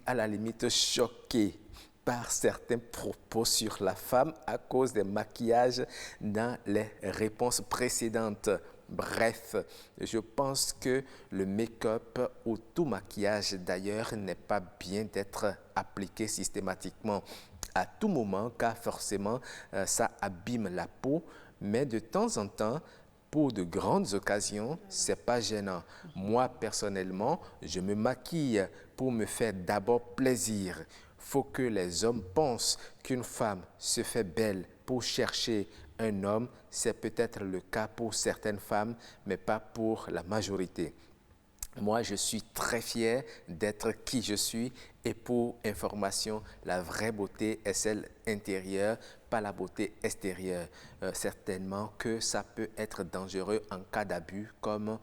à la limite choquée par certains propos sur la femme à cause des maquillages dans les réponses précédentes. Bref, je pense que le make-up ou tout maquillage d'ailleurs n'est pas bien d'être appliqué systématiquement à tout moment, car forcément ça abîme la peau, mais de temps en temps, pour de grandes occasions, c'est pas gênant. Moi, personnellement, je me maquille pour me faire d'abord plaisir. faut que les hommes pensent qu'une femme se fait belle pour chercher un homme. C'est peut-être le cas pour certaines femmes, mais pas pour la majorité. Moi, je suis très fier d'être qui je suis et pour information, la vraie beauté est celle intérieure, pas la beauté extérieure. Certainement que ça peut être dangereux en cas d'abus comme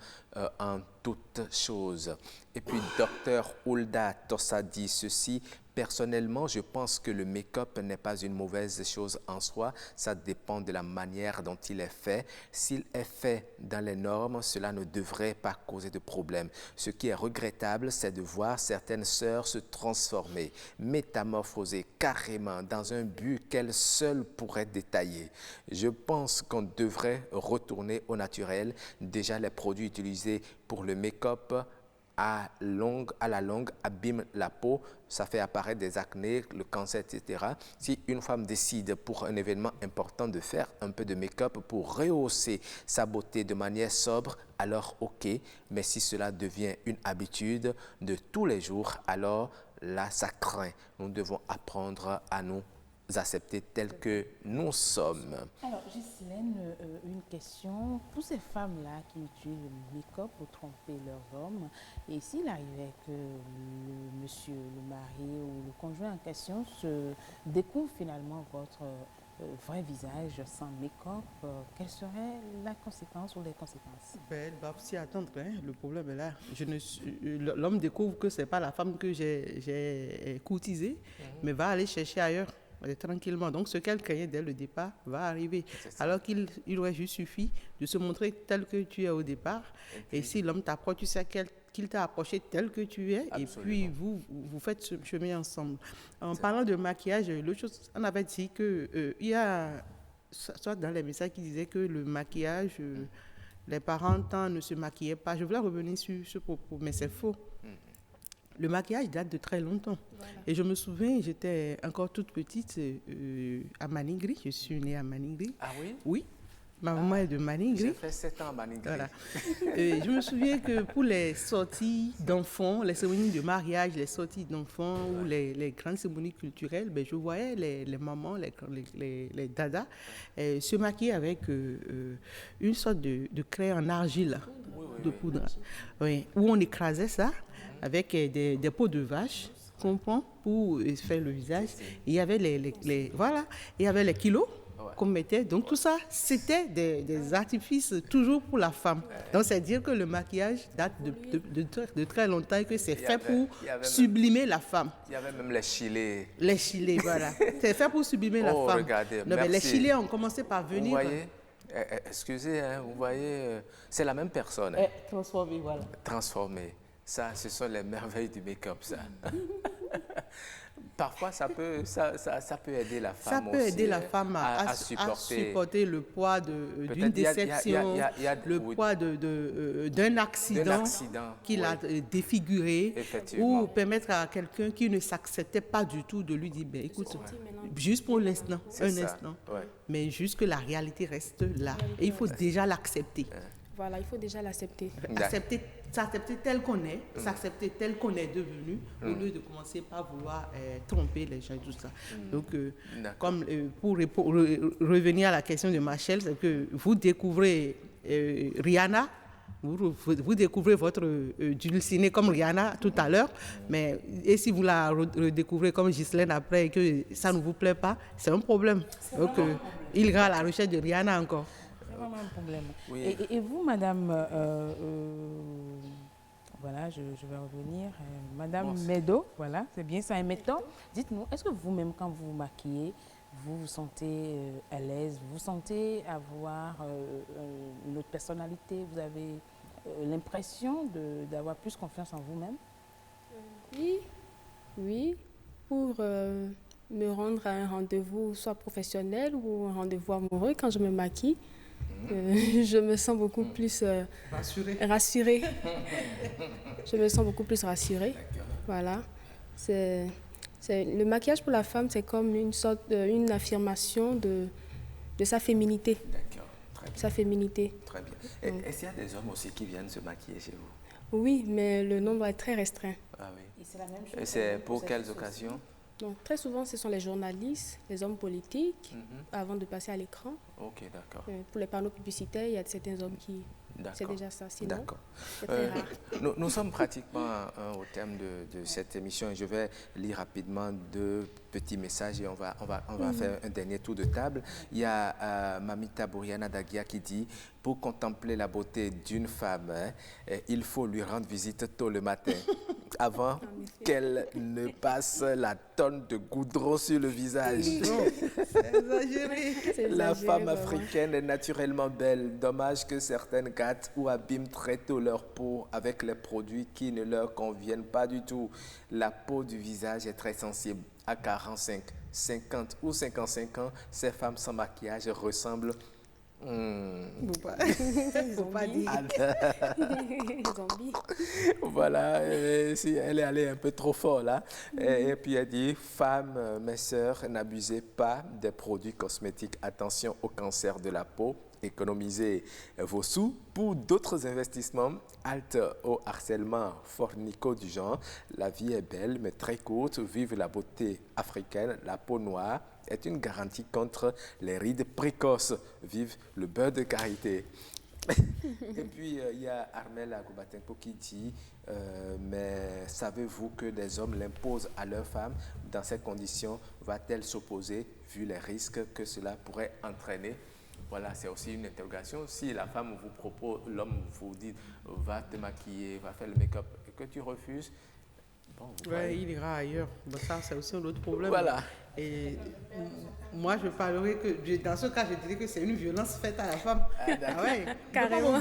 en toute chose. Et puis, Dr Hulda Tossa dit ceci. Personnellement, je pense que le make-up n'est pas une mauvaise chose en soi. Ça dépend de la manière dont il est fait. S'il est fait dans les normes, cela ne devrait pas causer de problème. Ce qui est regrettable, c'est de voir certaines sœurs se transformer, métamorphoser carrément dans un but qu'elles seules pourraient détailler. Je pense qu'on devrait retourner au naturel. Déjà, les produits utilisés pour le make-up à la longue abîme la peau, ça fait apparaître des acnés, le cancer, etc. Si une femme décide pour un événement important de faire un peu de make-up pour rehausser sa beauté de manière sobre, alors ok, mais si cela devient une habitude de tous les jours, alors là ça craint. Nous devons apprendre à nous accepter tels que nous sommes. Alors, Ghislaine, une question. Pour ces femmes-là qui utilisent le make-up pour tromper leurs hommes, et s'il arrivait que le monsieur, le mari ou le conjoint en question se découvre finalement votre vrai visage sans make-up, quelle serait la conséquence ou les conséquences? Elle va s'y attendre, hein. Le problème est là. L'homme découvre que ce n'est pas la femme que j'ai courtisée, mais va aller chercher ailleurs. Tranquillement. Donc, ce qu'elle craignait dès le départ va arriver. Alors qu'il aurait juste suffi de se montrer tel que tu es au départ. Et si l'homme t'approche, tu sais qu'il t'a approché tel que tu es. Absolument. Et puis, vous faites ce chemin ensemble. En parlant de maquillage, l'autre chose, on avait dit qu'il y a, soit dans les messages qui disaient que le maquillage, les parents tant ne se maquillaient pas. Je voulais revenir sur ce propos, mais c'est faux. Le maquillage date de très longtemps. Voilà. Et je me souviens, j'étais encore toute petite à Maningri. Je suis née à Maningri. Ah oui? Oui. Ma maman est de Maningri. J'ai fait 7 ans à Maningri. Voilà. Je me souviens que pour les sorties d'enfants, les cérémonies de mariage, les sorties d'enfants ou les grandes cérémonies culturelles, ben, je voyais les mamans, les dadas se maquiller avec une sorte de craie en argile, de poudre. Oui, où on écrasait ça avec des peaux de vache, comprends, pour faire le visage. Il y avait il y avait les kilos qu'on mettait. Donc tout ça, c'était des artifices toujours pour la femme. Donc c'est dire que le maquillage date de très longtemps et que c'est fait pour sublimer la femme. Il y avait même les chilets. Les chilets, voilà. C'est fait pour sublimer la femme. Regardez, non, mais les chilets ont commencé par venir. Vous voyez, excusez, hein, vous voyez, c'est la même personne. Hein. Transformée, voilà. Transformée. Ça, ce sont les merveilles du make-up, ça. Parfois, ça peut aider la femme. Ça peut aussi, aider la femme à supporter le poids d'une déception, le poids d'un accident qui l'a défiguré, ou permettre à quelqu'un qui ne s'acceptait pas du tout de lui dire, ben, écoute, juste pour l'instant, instant, mais juste que la réalité reste là. Et il faut déjà l'accepter. Voilà, il faut déjà l'accepter. S'accepter tel qu'on est, s'accepter tel qu'on est devenu, au lieu de commencer par vouloir tromper les gens et tout ça. Donc, pour revenir à la question de Machel, c'est que vous découvrez Rihanna, vous découvrez votre dulcinée comme Rihanna tout à l'heure, mais et si vous la redécouvrez comme Ghislaine après et que ça ne vous plaît pas, c'est un problème. Donc, il ira à la recherche de Rihanna encore. C'est vraiment un problème. Oui. Et vous, madame, voilà, je vais revenir. Madame Medo, voilà, c'est bien ça, un méthode. Dites-nous, est-ce que vous-même, quand vous vous maquillez, vous vous sentez à l'aise, vous sentez avoir une autre personnalité, vous avez l'impression d'avoir plus confiance en vous-même? Oui. Pour me rendre à un rendez-vous, soit professionnel ou un rendez-vous amoureux, quand je me maquille, je me sens beaucoup plus rassurée. Je me sens beaucoup plus rassurée. Voilà. Le maquillage pour la femme, c'est comme une affirmation de sa féminité. D'accord, très bien. Sa féminité. Très bien. Est-ce qu'il y a des hommes aussi qui viennent se maquiller chez vous? Oui, mais le nombre est très restreint. Ah oui. Et c'est la même chose. Et c'est pour quelles occasions? Donc, très souvent, ce sont les journalistes, les hommes politiques, avant de passer à l'écran. Ok, d'accord. Pour les panneaux publicitaires, il y a certains hommes qui... C'est déjà ça, sinon c'est très rare. Nous sommes pratiquement au terme de cette émission et je vais lire rapidement 2 petits messages et on va faire un dernier tour de table. Il y a Mamita Bouriana Dagia qui dit « Pour contempler la beauté d'une femme, il faut lui rendre visite tôt le matin, avant qu'elle ne passe la tonne de goudron sur le visage. » C'est exagéré. La femme africaine est naturellement belle. Dommage que certaines gâtent ou abîment très tôt leur peau avec les produits qui ne leur conviennent pas du tout. La peau du visage est très sensible. À 45, 50 ou 55 ans, ces femmes sans maquillage ressemblent... Faut pas dire. Voilà, si elle est allée un peu trop fort là. Et puis elle dit, femmes, mes sœurs, n'abusez pas des produits cosmétiques. Attention au cancer de la peau. Économisez vos sous pour d'autres investissements. Halte au harcèlement fornico du genre. La vie est belle mais très courte. Vive la beauté africaine. La peau noire est une garantie contre les rides précoces. Vive le beurre de karité. Et puis, il y a Armel Agoubatenko qui dit mais savez-vous que des hommes l'imposent à leurs femmes? Dans ces conditions, va-t-elle s'opposer vu les risques que cela pourrait entraîner? Voilà, c'est aussi une interrogation. Si la femme vous propose, l'homme vous dit va te maquiller, va faire le make-up, et que tu refuses, bon, il ira ailleurs. Bon, ça, c'est aussi un autre problème. Voilà. Et moi, je parlerai que, dans ce cas, je dirais que c'est une violence faite à la femme. Carrément.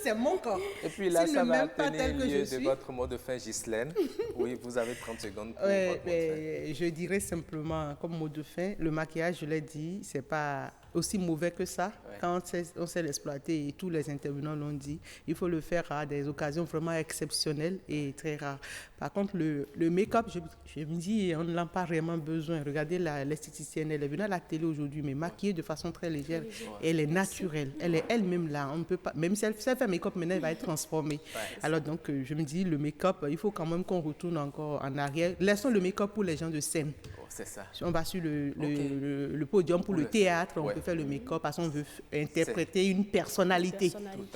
C'est mon corps. Et puis là, ça va tenir lieu de votre mot de fin, Ghislaine. Oui, vous avez 30 secondes pour votre mot de fin. Je dirais simplement, comme mot de fin, le maquillage, je l'ai dit, c'est pas aussi mauvais que ça. Ouais. Quand on sait l'exploiter, et tous les intervenants l'ont dit, il faut le faire à des occasions vraiment exceptionnelles et très rares. Par contre, le make-up, je me dis, on n'en a pas vraiment besoin. Regardez l'esthéticienne, elle est venue à la télé aujourd'hui, mais maquillée de façon très légère. Elle est naturelle, elle est elle-même là. On peut pas, même si elle fait un make-up, maintenant, elle va être transformée. Alors donc, je me dis, le make-up, il faut quand même qu'on retourne encore en arrière. Laissons le make-up pour les gens de scène. C'est ça. On va sur le podium pour le théâtre, on peut faire le make-up parce qu'on veut interpréter une personnalité.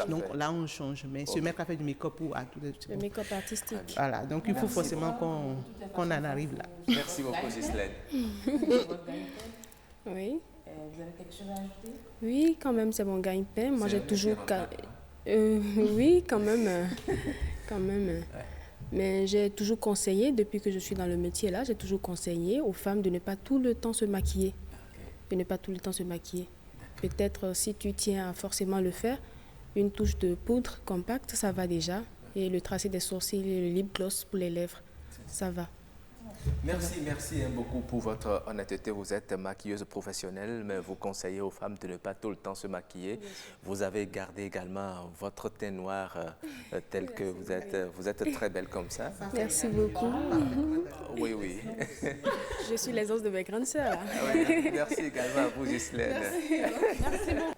Donc là, on change. Mais se mettre à faire du make-up pour... Le make-up artistique. Voilà, donc il faut forcément qu'on en arrive là. Merci beaucoup, Ghislaine. Oui. Vous avez quelque chose à ajouter? Oui, quand même, c'est mon gagne-pain. Moi, j'ai toujours... oui, quand même. Quand même. Mais j'ai toujours conseillé, depuis que je suis dans le métier là, j'ai toujours conseillé aux femmes de ne pas tout le temps se maquiller. De ne pas tout le temps se maquiller. Peut-être si tu tiens à forcément le faire, une touche de poudre compacte, ça va déjà. Et le tracé des sourcils et le lip gloss pour les lèvres, ça va. Merci beaucoup pour votre honnêteté. Vous êtes maquilleuse professionnelle, mais vous conseillez aux femmes de ne pas tout le temps se maquiller. Vous avez gardé également votre teint noir tel que vous êtes. Vous êtes très belle comme ça. Merci beaucoup. Oui, oui. Je suis l'aisance de mes grandes sœurs. Oui, merci également à vous, Ghislaine. Merci beaucoup.